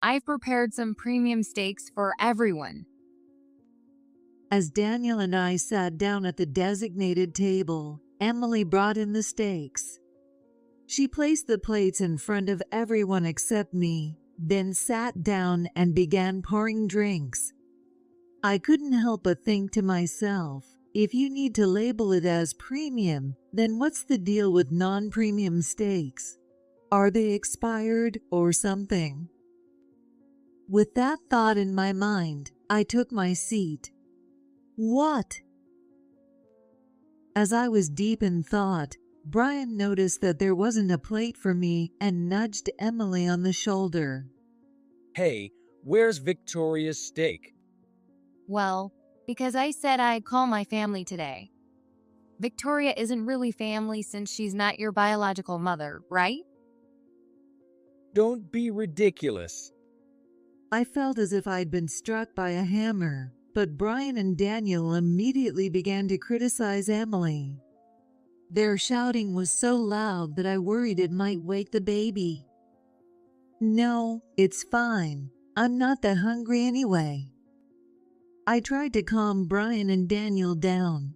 I've prepared some premium steaks for everyone. As Daniel and I sat down at the designated table, Emily brought in the steaks. She placed the plates in front of everyone except me, then sat down and began pouring drinks. I couldn't help but think to myself, if you need to label it as premium, then what's the deal with non-premium steaks? Are they expired or something? With that thought in my mind, I took my seat. What? As I was deep in thought, Brian noticed that there wasn't a plate for me and nudged Emily on the shoulder. Hey, where's Victoria's steak? Well, because I said I'd call my family today. Victoria isn't really family since she's not your biological mother, right? Don't be ridiculous. I felt as if I'd been struck by a hammer, but Brian and Daniel immediately began to criticize Emily. Their shouting was so loud that I worried it might wake the baby. No, it's fine. I'm not that hungry anyway. I tried to calm Brian and Daniel down.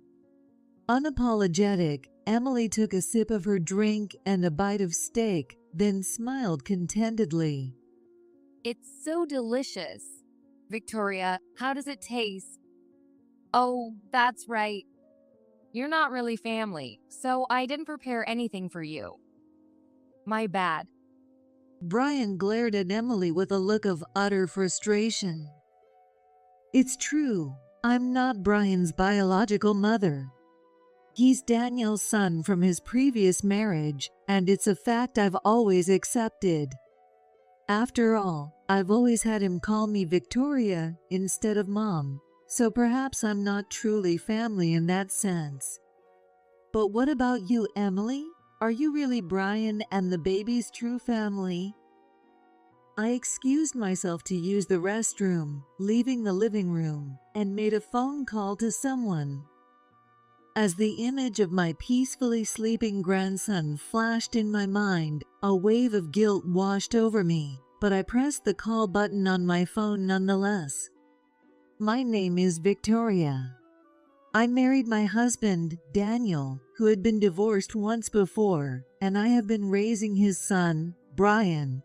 Unapologetic, Emily took a sip of her drink and a bite of steak, then smiled contentedly. It's so delicious. Victoria, how does it taste? Oh, that's right. You're not really family, so I didn't prepare anything for you. My bad. Brian glared at Emily with a look of utter frustration. It's true, I'm not Brian's biological mother. He's Daniel's son from his previous marriage, and it's a fact I've always accepted. After all, I've always had him call me Victoria instead of Mom, so perhaps I'm not truly family in that sense. But what about you, Emily? Are you really Brian and the baby's true family? I excused myself to use the restroom, leaving the living room, and made a phone call to someone. As the image of my peacefully sleeping grandson flashed in my mind, a wave of guilt washed over me, but I pressed the call button on my phone nonetheless. My name is Victoria. I married my husband, Daniel, who had been divorced once before, and I have been raising his son, Brian.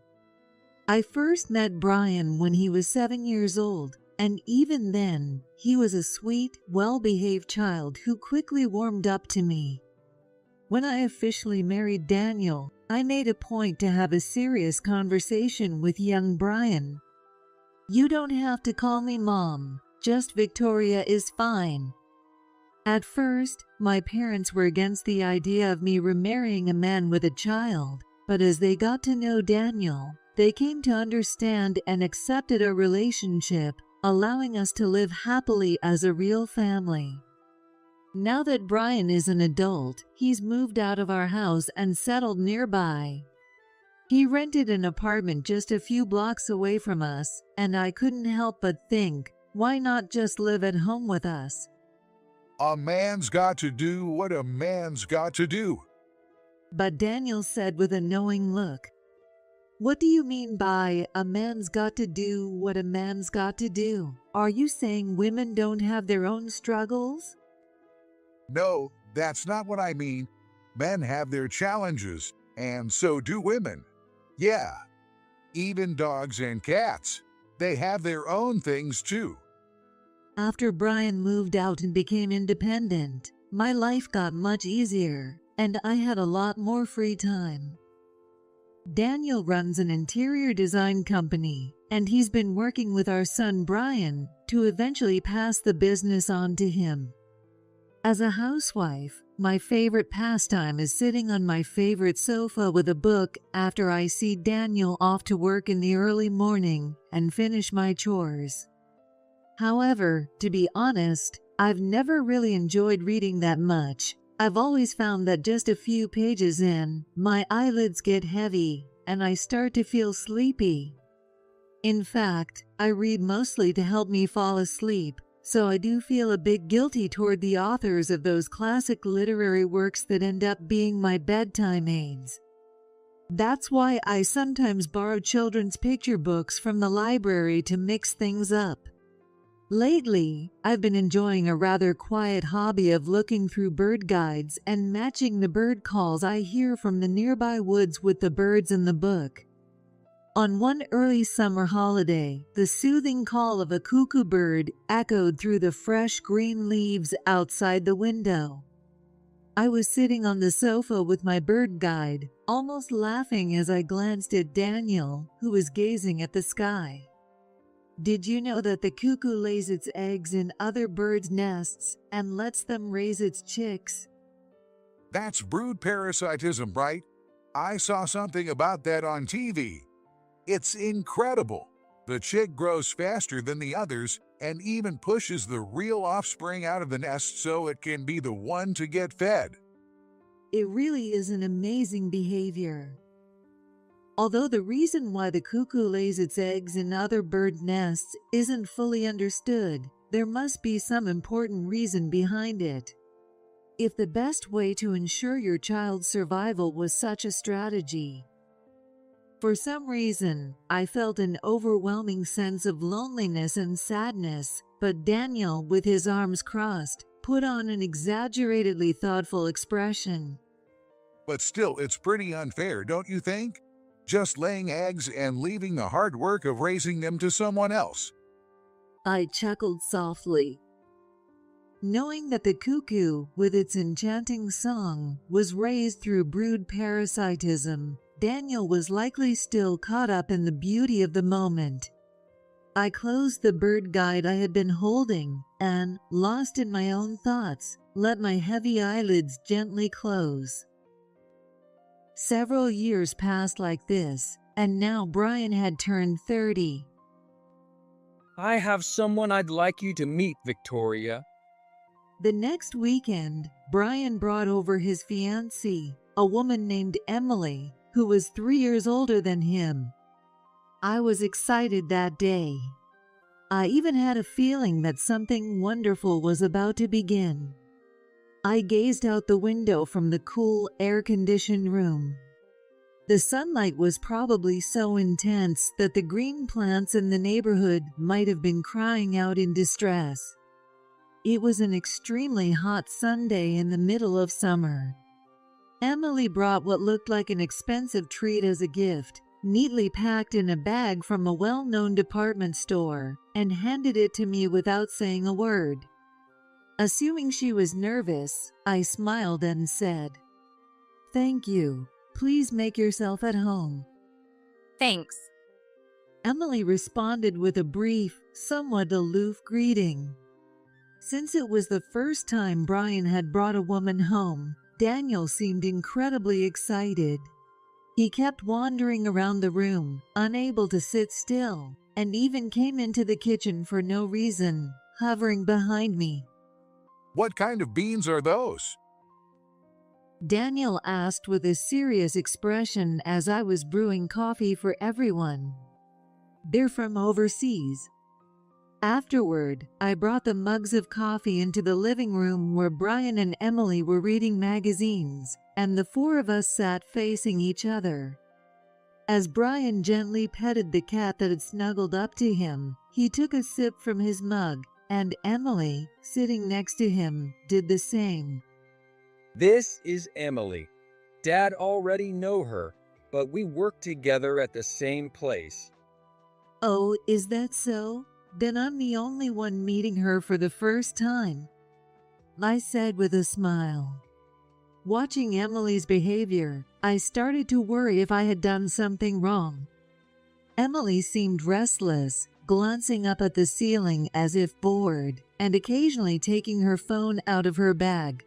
I first met Brian when he was 7 years old, and even then, he was a sweet, well-behaved child who quickly warmed up to me. When I officially married Daniel, I made a point to have a serious conversation with young Brian. You don't have to call me Mom, just Victoria is fine. At first, my parents were against the idea of me remarrying a man with a child, but as they got to know Daniel, they came to understand and accepted our relationship, allowing us to live happily as a real family. Now that Brian is an adult, he's moved out of our house and settled nearby. He rented an apartment just a few blocks away from us, and I couldn't help but think, why not just live at home with us? A man's got to do what a man's got to do. But Daniel said with a knowing look, what do you mean by a man's got to do what a man's got to do? Are you saying women don't have their own struggles? No, that's not what I mean. Men have their challenges, and so do women. Yeah, even dogs and cats. They have their own things too. After Brian moved out and became independent, my life got much easier, and I had a lot more free time. Daniel runs an interior design company, and he's been working with our son Brian to eventually pass the business on to him. As a housewife, my favorite pastime is sitting on my favorite sofa with a book after I see Daniel off to work in the early morning and finish my chores. However, to be honest, I've never really enjoyed reading that much. I've always found that just a few pages in, my eyelids get heavy, and I start to feel sleepy. In fact, I read mostly to help me fall asleep, so I do feel a bit guilty toward the authors of those classic literary works that end up being my bedtime aids. That's why I sometimes borrow children's picture books from the library to mix things up. Lately, I've been enjoying a rather quiet hobby of looking through bird guides and matching the bird calls I hear from the nearby woods with the birds in the book. On one early summer holiday, the soothing call of a cuckoo bird echoed through the fresh green leaves outside the window. I was sitting on the sofa with my bird guide, almost laughing as I glanced at Daniel, who was gazing at the sky. Did you know that the cuckoo lays its eggs in other birds' nests and lets them raise its chicks? That's brood parasitism, right? I saw something about that on TV. It's incredible. The chick grows faster than the others and even pushes the real offspring out of the nest so it can be the one to get fed. It really is an amazing behavior. Although the reason why the cuckoo lays its eggs in other bird nests isn't fully understood, there must be some important reason behind it. If the best way to ensure your child's survival was such a strategy. For some reason, I felt an overwhelming sense of loneliness and sadness, but Daniel, with his arms crossed, put on an exaggeratedly thoughtful expression. But still, it's pretty unfair, don't you think? Just laying eggs and leaving the hard work of raising them to someone else. I chuckled softly. Knowing that the cuckoo, with its enchanting song, was raised through brood parasitism, Daniel was likely still caught up in the beauty of the moment. I closed the bird guide I had been holding and, lost in my own thoughts, let my heavy eyelids gently close. Several years passed like this, and now Brian had turned 30. I have someone I'd like you to meet, Victoria. The next weekend, Brian brought over his fiancée, a woman named Emily, who was 3 years older than him. I was excited that day. I even had a feeling that something wonderful was about to begin. I gazed out the window from the cool, air-conditioned room. The sunlight was probably so intense that the green plants in the neighborhood might have been crying out in distress. It was an extremely hot Sunday in the middle of summer. Emily brought what looked like an expensive treat as a gift, neatly packed in a bag from a well-known department store, and handed it to me without saying a word. Assuming she was nervous, I smiled and said, "Thank you. Please make yourself at home." Thanks. Emily responded with a brief, somewhat aloof greeting. Since it was the first time Brian had brought a woman home, Daniel seemed incredibly excited. He kept wandering around the room, unable to sit still, and even came into the kitchen for no reason, hovering behind me. What kind of beans are those? Daniel asked with a serious expression as I was brewing coffee for everyone. "They're from overseas." Afterward, I brought the mugs of coffee into the living room where Brian and Emily were reading magazines, and the four of us sat facing each other. As Brian gently petted the cat that had snuggled up to him, he took a sip from his mug, and Emily, sitting next to him, did the same. This is Emily. Dad already know her, but we work together at the same place. "Oh, is that so? Then I'm the only one meeting her for the first time," I said with a smile. Watching Emily's behavior, I started to worry if I had done something wrong. Emily seemed restless, glancing up at the ceiling as if bored, and occasionally taking her phone out of her bag.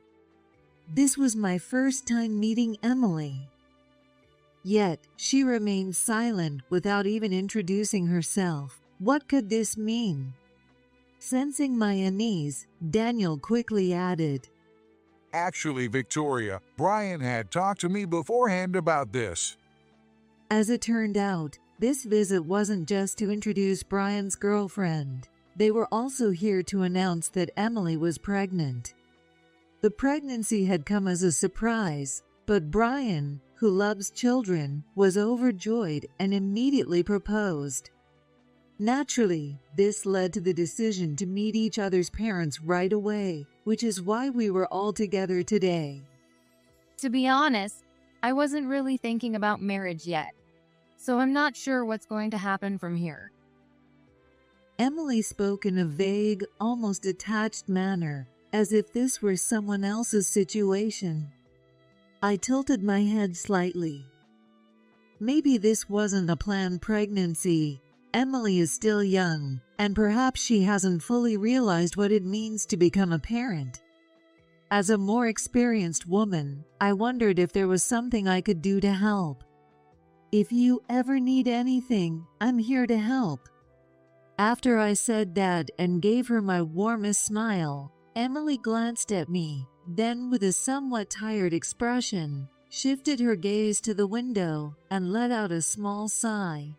This was my first time meeting Emily. Yet, she remained silent without even introducing herself. What could this mean? Sensing my unease, Daniel quickly added, Actually, Victoria, Brian had talked to me beforehand about this. As it turned out, this visit wasn't just to introduce Brian's girlfriend. They were also here to announce that Emily was pregnant. The pregnancy had come as a surprise, But Brian, who loves children, was overjoyed and immediately proposed. Naturally, this led to the decision to meet each other's parents right away, which is why we were all together today. To be honest, I wasn't really thinking about marriage yet, so I'm not sure what's going to happen from here. Emily spoke in a vague, almost detached manner, as if this were someone else's situation. I tilted my head slightly. Maybe this wasn't a planned pregnancy. Emily is still young, and perhaps she hasn't fully realized what it means to become a parent. As a more experienced woman, I wondered if there was something I could do to help. If you ever need anything, I'm here to help. After I said that and gave her my warmest smile, Emily glanced at me, then with a somewhat tired expression, shifted her gaze to the window and let out a small sigh.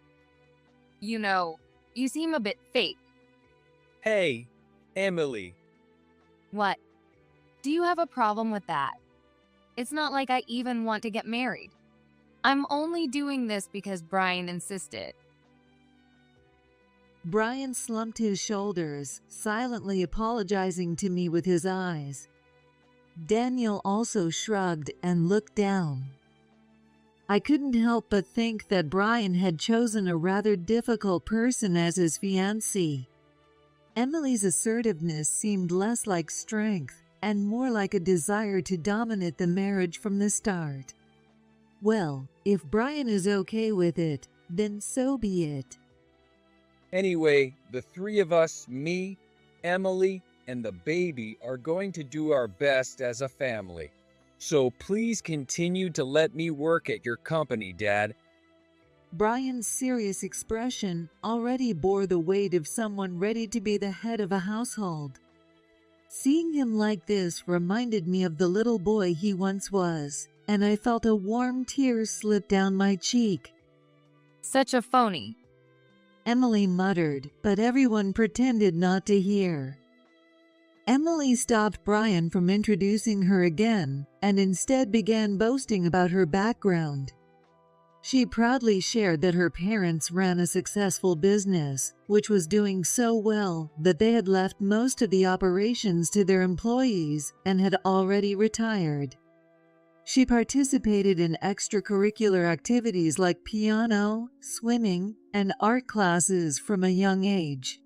You know, you seem a bit fake. Hey, Emily. What? Do you have a problem with that? It's not like I even want to get married. I'm only doing this because Brian insisted. Brian slumped his shoulders, silently apologizing to me with his eyes. Daniel also shrugged and looked down. I couldn't help but think that Brian had chosen a rather difficult person as his fiancée. Emily's assertiveness seemed less like strength and more like a desire to dominate the marriage from the start. Well, if Brian is okay with it, then so be it. Anyway, the three of us, me, Emily, and the baby, are going to do our best as a family. So please continue to let me work at your company, Dad. Brian's serious expression already bore the weight of someone ready to be the head of a household. Seeing him like this reminded me of the little boy he once was, and I felt a warm tear slip down my cheek. Such a phony. Emily muttered, but everyone pretended not to hear. Emily stopped Brian from introducing her again and instead began boasting about her background. She proudly shared that her parents ran a successful business, which was doing so well that they had left most of the operations to their employees and had already retired. She participated in extracurricular activities like piano, swimming, and art classes from a young age.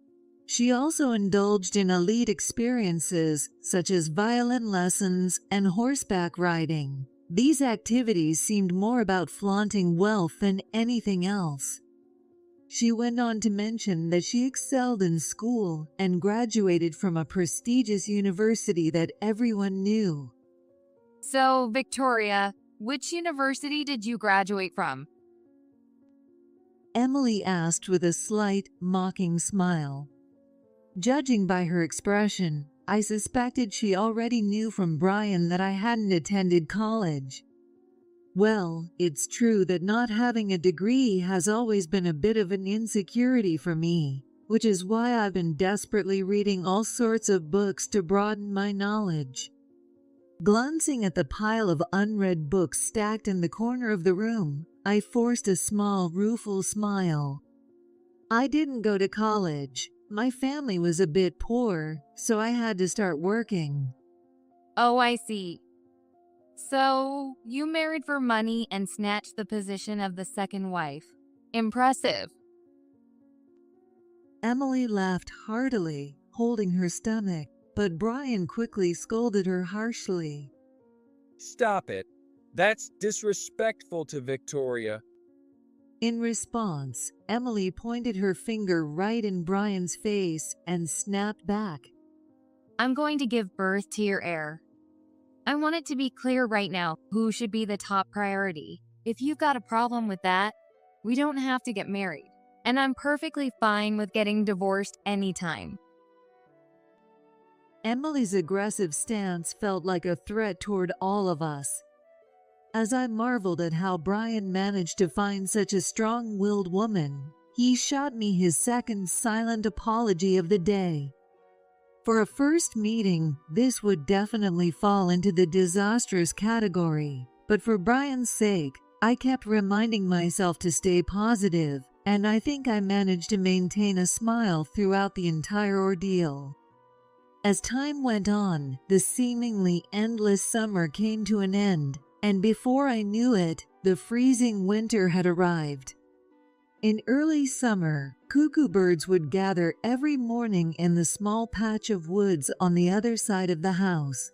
She also indulged in elite experiences such as violin lessons and horseback riding. These activities seemed more about flaunting wealth than anything else. She went on to mention that she excelled in school and graduated from a prestigious university that everyone knew. So, Victoria, which university did you graduate from? Emily asked with a slight, mocking smile. Judging by her expression, I suspected she already knew from Brian that I hadn't attended college. Well, it's true that not having a degree has always been a bit of an insecurity for me, which is why I've been desperately reading all sorts of books to broaden my knowledge. Glancing at the pile of unread books stacked in the corner of the room, I forced a small, rueful smile. I didn't go to college. My family was a bit poor, so I had to start working. Oh, I see. So, you married for money and snatched the position of the second wife. Impressive. Emily laughed heartily, holding her stomach, but Brian quickly scolded her harshly. Stop it. That's disrespectful to Victoria. In response, Emily pointed her finger right in Brian's face and snapped back. I'm going to give birth to your heir. I want it to be clear right now who should be the top priority. If you've got a problem with that, we don't have to get married. And I'm perfectly fine with getting divorced anytime. Emily's aggressive stance felt like a threat toward all of us. As I marveled at how Brian managed to find such a strong-willed woman, he shot me his second silent apology of the day. For a first meeting, this would definitely fall into the disastrous category, but for Brian's sake, I kept reminding myself to stay positive, and I think I managed to maintain a smile throughout the entire ordeal. As time went on, the seemingly endless summer came to an end, and before I knew it, the freezing winter had arrived. In early summer, cuckoo birds would gather every morning in the small patch of woods on the other side of the house.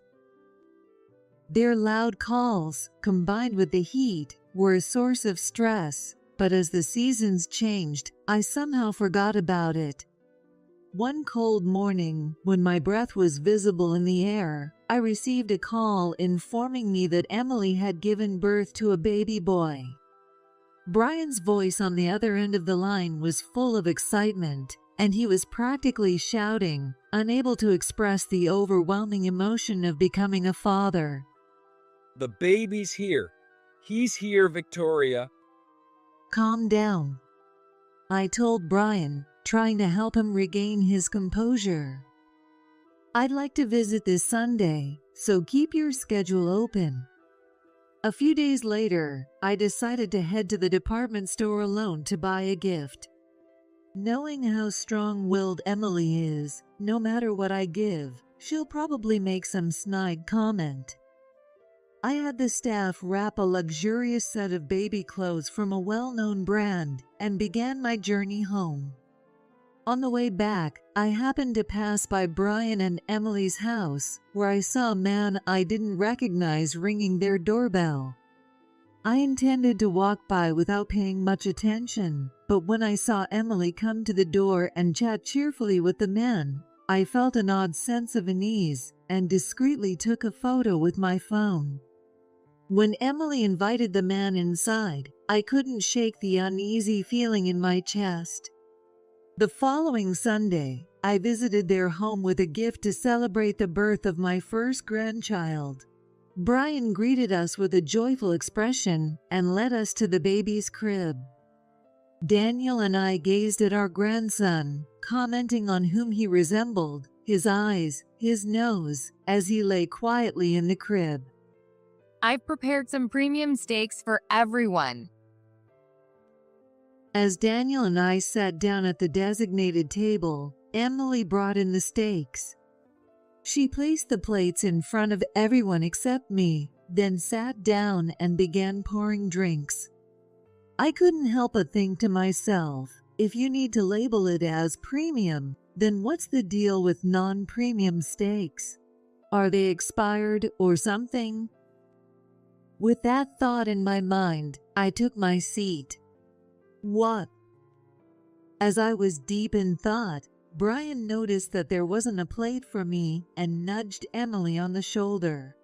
Their loud calls, combined with the heat, were a source of stress, but as the seasons changed, I somehow forgot about it. One cold morning, when my breath was visible in the air, I received a call informing me that Emily had given birth to a baby boy. Brian's voice on the other end of the line was full of excitement, and he was practically shouting, unable to express the overwhelming emotion of becoming a father. The baby's here. He's here, Victoria. Calm down, I told Brian, trying to help him regain his composure. I'd like to visit this Sunday, so keep your schedule open. A few days later, I decided to head to the department store alone to buy a gift. Knowing how strong-willed Emily is, no matter what I give, she'll probably make some snide comment. I had the staff wrap a luxurious set of baby clothes from a well-known brand and began my journey home. On the way back, I happened to pass by Brian and Emily's house, where I saw a man I didn't recognize ringing their doorbell. I intended to walk by without paying much attention, but when I saw Emily come to the door and chat cheerfully with the man, I felt an odd sense of unease and discreetly took a photo with my phone. When Emily invited the man inside, I couldn't shake the uneasy feeling in my chest. The following Sunday, I visited their home with a gift to celebrate the birth of my first grandchild. Brian greeted us with a joyful expression and led us to the baby's crib. Daniel and I gazed at our grandson, commenting on whom he resembled, his eyes, his nose, as he lay quietly in the crib. I've prepared some premium steaks for everyone. As Daniel and I sat down at the designated table, Emily brought in the steaks. She placed the plates in front of everyone except me, then sat down and began pouring drinks. I couldn't help but think to myself, if you need to label it as premium, then what's the deal with non-premium steaks? Are they expired or something? With that thought in my mind, I took my seat. What? As I was deep in thought, Brian noticed that there wasn't a plate for me and nudged Emily on the shoulder.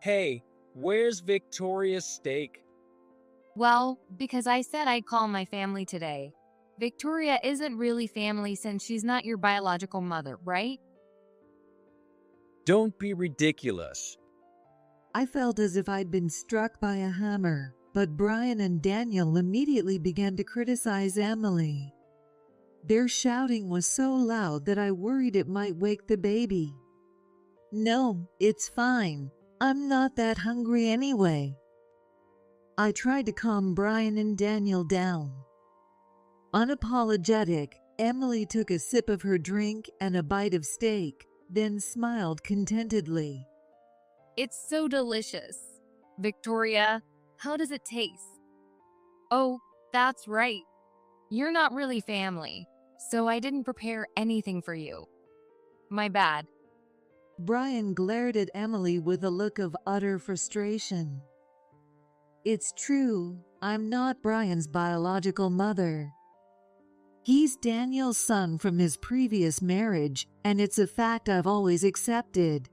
Hey, where's Victoria's steak? Well, because I said I'd call my family today. Victoria isn't really family since she's not your biological mother, right? Don't be ridiculous. I felt as if I'd been struck by a hammer, but Brian and Daniel immediately began to criticize Emily. Their shouting was so loud that I worried it might wake the baby. No, it's fine. I'm not that hungry anyway. I tried to calm Brian and Daniel down. Unapologetic, Emily took a sip of her drink and a bite of steak, then smiled contentedly. It's so delicious. Victoria, how does it taste? Oh, that's right. You're not really family, so I didn't prepare anything for you. My bad. Brian glared at Emily with a look of utter frustration. It's true, I'm not Brian's biological mother. He's Daniel's son from his previous marriage, and it's a fact I've always accepted.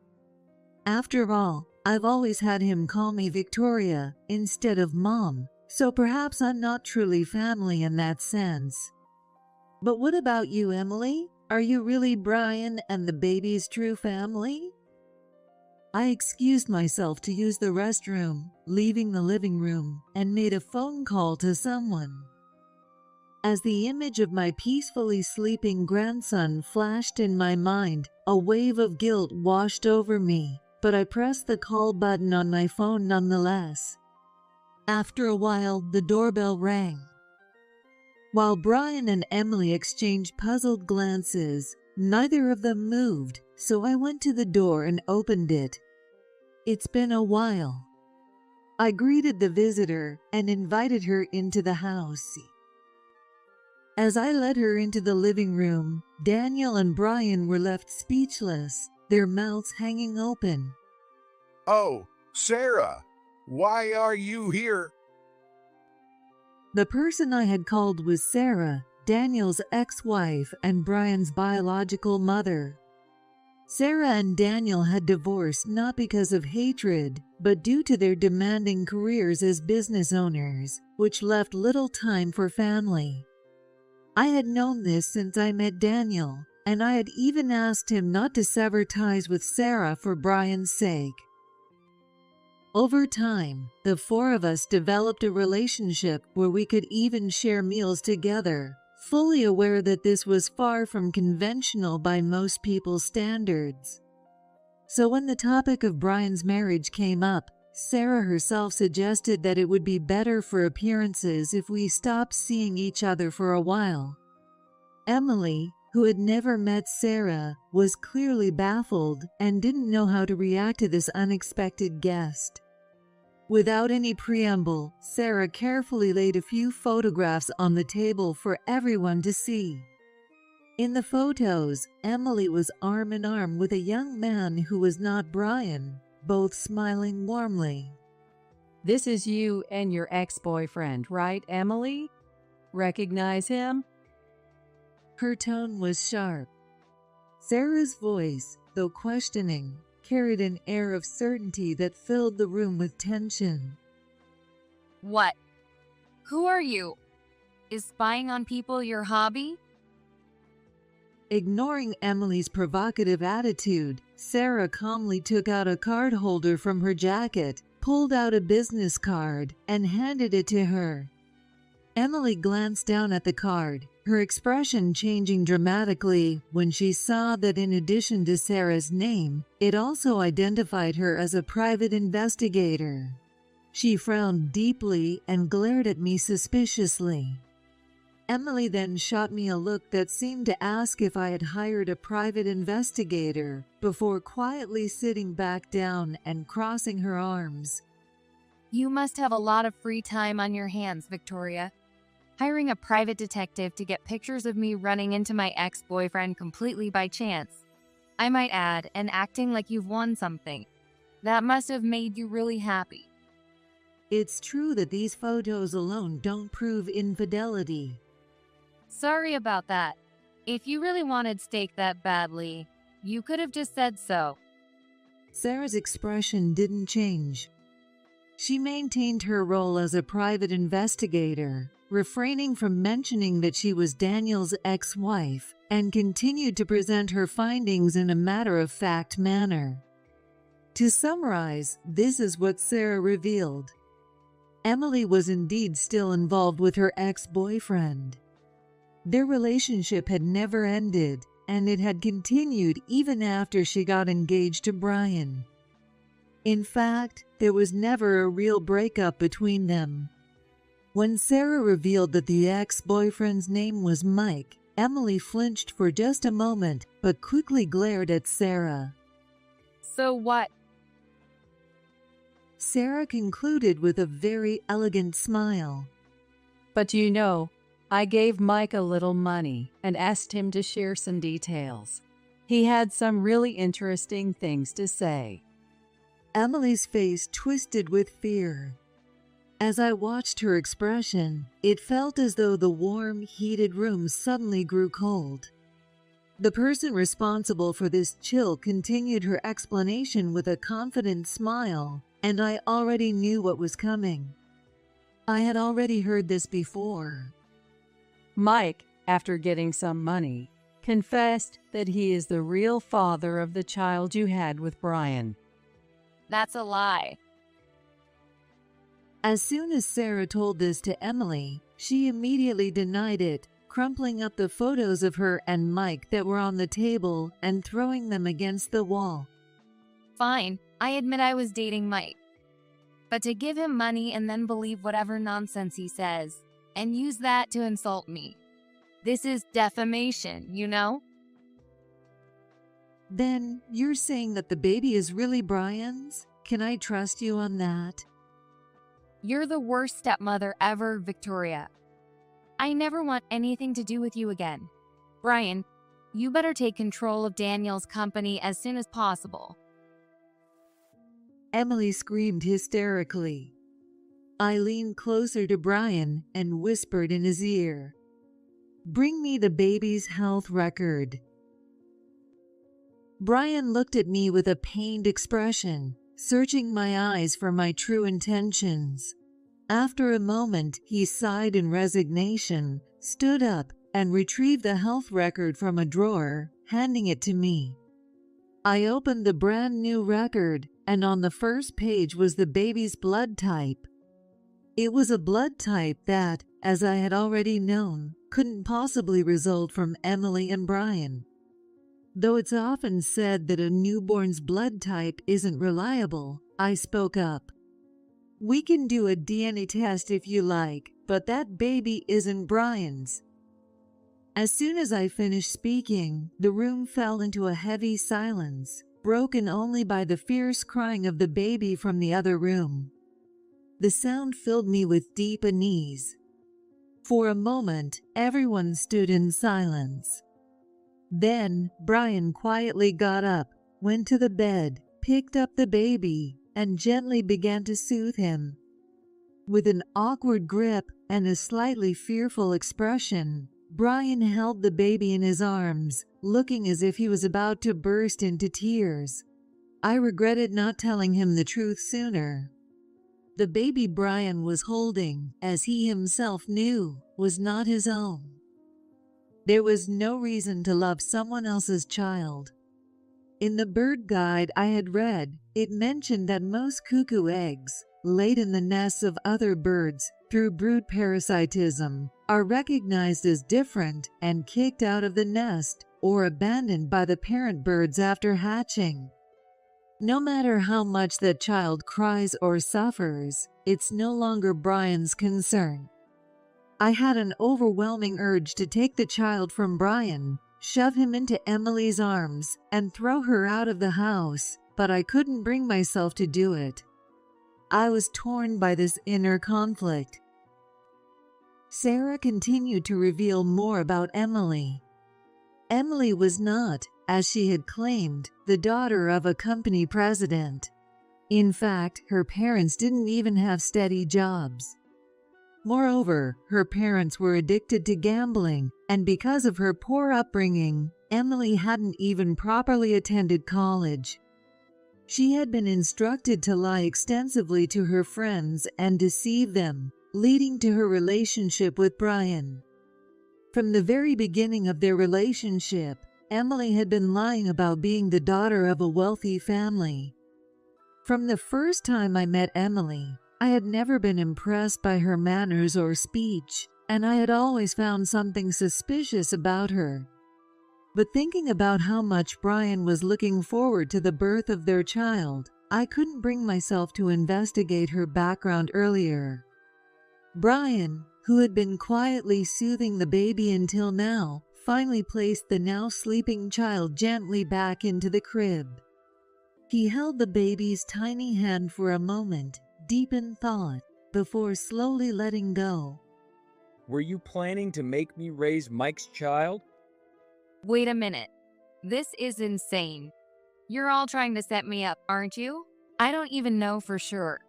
After all, I've always had him call me Victoria instead of Mom, so perhaps I'm not truly family in that sense. But what about you, Emily? Are you really Brian and the baby's true family? I excused myself to use the restroom, leaving the living room, and made a phone call to someone. As the image of my peacefully sleeping grandson flashed in my mind, a wave of guilt washed over me. but I pressed the call button on my phone nonetheless. After a while, the doorbell rang. While Brian and Emily exchanged puzzled glances, neither of them moved, so I went to the door and opened it. It's been a while. I greeted the visitor and invited her into the house. As I led her into the living room, Daniel and Brian were left speechless, their mouths hanging open. Oh, Sarah, why are you here? The person I had called was Sarah, Daniel's ex-wife and Brian's biological mother. Sarah and Daniel had divorced not because of hatred, but due to their demanding careers as business owners, which left little time for family. I had known this since I met Daniel, and I had even asked him not to sever ties with Sarah for Brian's sake. Over time, the four of us developed a relationship where we could even share meals together, fully aware that this was far from conventional by most people's standards. So when the topic of Brian's marriage came up, Sarah herself suggested that it would be better for appearances if we stopped seeing each other for a while. Emily, who had never met Sarah, was clearly baffled and didn't know how to react to this unexpected guest. Without any preamble, Sarah carefully laid a few photographs on the table for everyone to see. In the photos, Emily was arm in arm with a young man who was not Brian, both smiling warmly. This is you and your ex-boyfriend, right, Emily? Recognize him? Her tone was sharp. Sarah's voice, though questioning, carried an air of certainty that filled the room with tension. What? Who are you? Is spying on people your hobby? Ignoring Emily's provocative attitude, Sarah calmly took out a card holder from her jacket, pulled out a business card, and handed it to her. Emily glanced down at the card, her expression changing dramatically when she saw that in addition to Sarah's name, it also identified her as a private investigator. She frowned deeply and glared at me suspiciously. Emily then shot me a look that seemed to ask if I had hired a private investigator, before quietly sitting back down and crossing her arms. You must have a lot of free time on your hands, Victoria. Hiring a private detective to get pictures of me running into my ex-boyfriend completely by chance. I might add, and acting like you've won something. That must have made you really happy. It's true that these photos alone don't prove infidelity. Sorry about that. If you really wanted steak that badly, you could have just said so. Sarah's expression didn't change. She maintained her role as a private investigator, refraining from mentioning that she was Daniel's ex-wife, and continued to present her findings in a matter-of-fact manner. To summarize, this is what Sarah revealed. Emily was indeed still involved with her ex-boyfriend. Their relationship had never ended, and it had continued even after she got engaged to Brian. In fact, there was never a real breakup between them. When Sarah revealed that the ex-boyfriend's name was Mike, Emily flinched for just a moment, but quickly glared at Sarah. So what? Sarah concluded with a very elegant smile. But you know, I gave Mike a little money and asked him to share some details. He had some really interesting things to say. Emily's face twisted with fear. As I watched her expression, it felt as though the warm, heated room suddenly grew cold. The person responsible for this chill continued her explanation with a confident smile, and I already knew what was coming. I had already heard this before. Mike, after getting some money, confessed that he is the real father of the child you had with Brian. That's a lie. As soon as Sarah told this to Emily, she immediately denied it, crumpling up the photos of her and Mike that were on the table and throwing them against the wall. Fine, I admit I was dating Mike. But to give him money and then believe whatever nonsense he says, and use that to insult me. This is defamation, you know? Then you're saying that the baby is really Brian's? Can I trust you on that? You're the worst stepmother ever, Victoria. I never want anything to do with you again. Brian, you better take control of Daniel's company as soon as possible. Emily screamed hysterically. I leaned closer to Brian and whispered in his ear, "Bring me the baby's health record." Brian looked at me with a pained expression, searching my eyes for my true intentions. After a moment, he sighed in resignation, stood up, and retrieved the health record from a drawer, handing it to me. I opened the brand new record, and on the first page was the baby's blood type. It was a blood type that, as I had already known, couldn't possibly result from Emily and Brian. Though it's often said that a newborn's blood type isn't reliable, I spoke up. "We can do a DNA test if you like, but that baby isn't Brian's." As soon as I finished speaking, the room fell into a heavy silence, broken only by the fierce crying of the baby from the other room. The sound filled me with deep unease. For a moment, everyone stood in silence. Then, Brian quietly got up, went to the bed, picked up the baby, and gently began to soothe him. With an awkward grip and a slightly fearful expression, Brian held the baby in his arms, looking as if he was about to burst into tears. I regretted not telling him the truth sooner. The baby Brian was holding, as he himself knew, was not his own. There was no reason to love someone else's child. In the bird guide I had read, it mentioned that most cuckoo eggs, laid in the nests of other birds through brood parasitism, are recognized as different and kicked out of the nest or abandoned by the parent birds after hatching. No matter how much that child cries or suffers, it's no longer Brian's concern. I had an overwhelming urge to take the child from Brian, shove him into Emily's arms, and throw her out of the house, but I couldn't bring myself to do it. I was torn by this inner conflict. Sarah continued to reveal more about Emily. Emily was not, as she had claimed, the daughter of a company president. In fact, her parents didn't even have steady jobs. Moreover, her parents were addicted to gambling, and because of her poor upbringing, Emily hadn't even properly attended college. She had been instructed to lie extensively to her friends and deceive them, leading to her relationship with Brian. From the very beginning of their relationship, Emily had been lying about being the daughter of a wealthy family. From the first time I met Emily, I had never been impressed by her manners or speech, and I had always found something suspicious about her. But thinking about how much Brian was looking forward to the birth of their child, I couldn't bring myself to investigate her background earlier. Brian, who had been quietly soothing the baby until now, finally placed the now sleeping child gently back into the crib. He held the baby's tiny hand for a moment, deep in thought, before slowly letting go. Were you planning to make me raise Mike's child? Wait a minute. This is insane. You're all trying to set me up, aren't you? I don't even know for sure.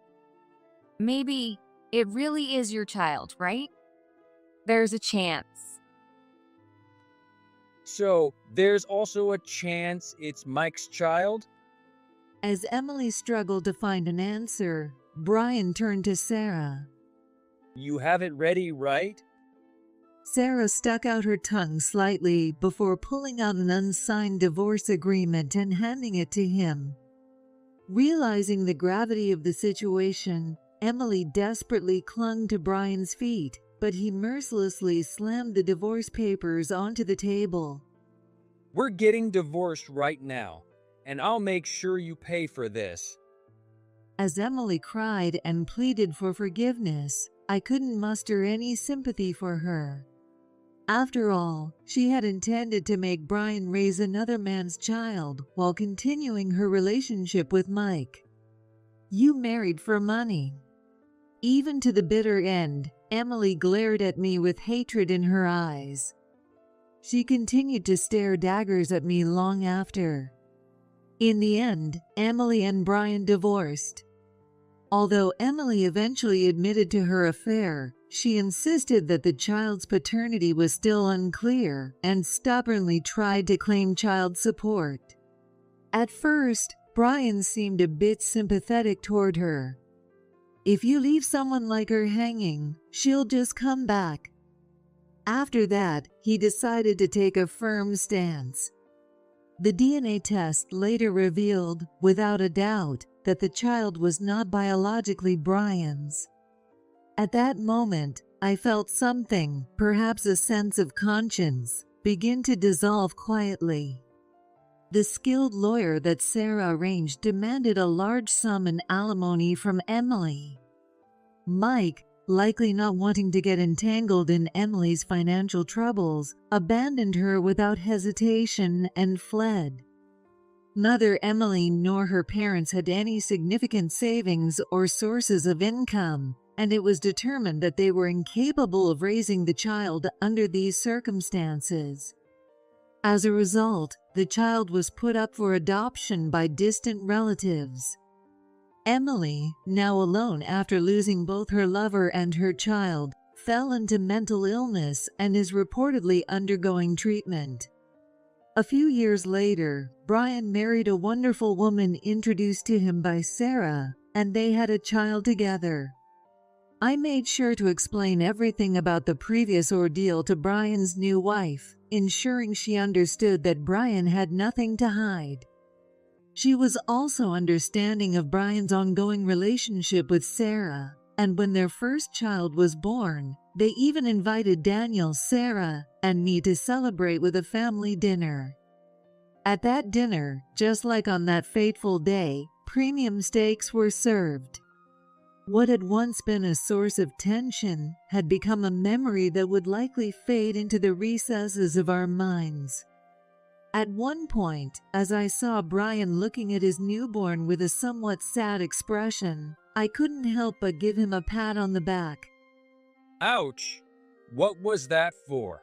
Maybe it really is your child, right? There's a chance. So, there's also a chance it's Mike's child? As Emily struggled to find an answer, Brian turned to Sarah. You have it ready, right? Sarah stuck out her tongue slightly before pulling out an unsigned divorce agreement and handing it to him. Realizing the gravity of the situation, Emily desperately clung to Brian's feet, but he mercilessly slammed the divorce papers onto the table. We're getting divorced right now, and I'll make sure you pay for this. As Emily cried and pleaded for forgiveness, I couldn't muster any sympathy for her. After all, she had intended to make Brian raise another man's child while continuing her relationship with Mike. You married for money. Even to the bitter end, Emily glared at me with hatred in her eyes. She continued to stare daggers at me long after. In the end, Emily and Brian divorced. Although Emily eventually admitted to her affair, she insisted that the child's paternity was still unclear and stubbornly tried to claim child support. At first, Brian seemed a bit sympathetic toward her. If you leave someone like her hanging, she'll just come back. After that, he decided to take a firm stance. The DNA test later revealed, without a doubt, that the child was not biologically Brian's. At that moment, I felt something, perhaps a sense of conscience, begin to dissolve quietly. The skilled lawyer that Sarah arranged demanded a large sum in alimony from Emily. Mike, likely not wanting to get entangled in Emily's financial troubles, abandoned her without hesitation and fled. Neither Emily nor her parents had any significant savings or sources of income, and it was determined that they were incapable of raising the child under these circumstances. As a result, the child was put up for adoption by distant relatives. Emily, now alone after losing both her lover and her child, fell into mental illness and is reportedly undergoing treatment. A few years later, Brian married a wonderful woman introduced to him by Sarah, and they had a child together. I made sure to explain everything about the previous ordeal to Brian's new wife, ensuring she understood that Brian had nothing to hide. She was also understanding of Brian's ongoing relationship with Sarah, and when their first child was born, they even invited Daniel, Sarah, and me to celebrate with a family dinner. At that dinner, just like on that fateful day, premium steaks were served. What had once been a source of tension had become a memory that would likely fade into the recesses of our minds. At one point, as I saw Brian looking at his newborn with a somewhat sad expression, I couldn't help but give him a pat on the back. Ouch! What was that for?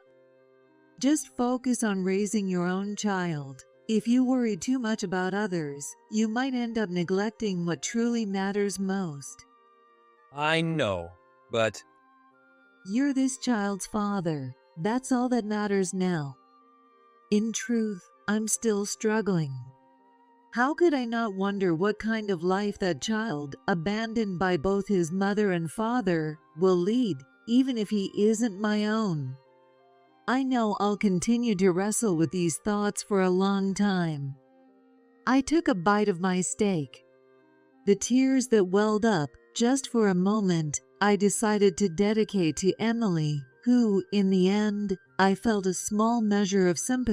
Just focus on raising your own child. If you worry too much about others, you might end up neglecting what truly matters most. I know, but You're this child's father. That's all that matters now. In truth, I'm still struggling. How could I not wonder what kind of life that child, abandoned by both his mother and father, will lead, even if he isn't my own? I know I'll continue to wrestle with these thoughts for a long time. I took a bite of my steak. The tears that welled up, just for a moment, I decided to dedicate to Emily, who, in the end, I felt a small measure of sympathy